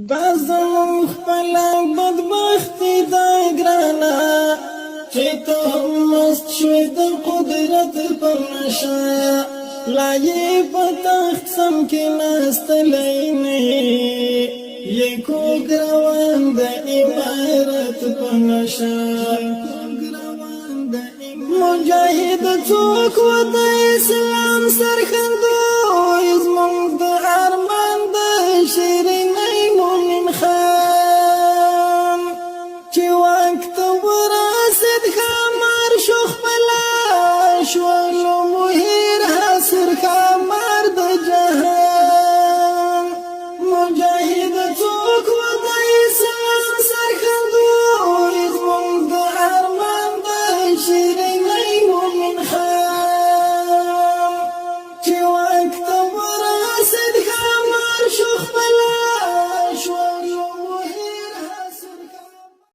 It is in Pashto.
دا زمون خپله بدبختي دا ګرانه چې ته هم مست شوې د قدرت په نشه لا یې په تخت سم کې ناستلی نه یې کوږ روان د عبارت په نشه مجاهد څوک و د اسلام سرښندنه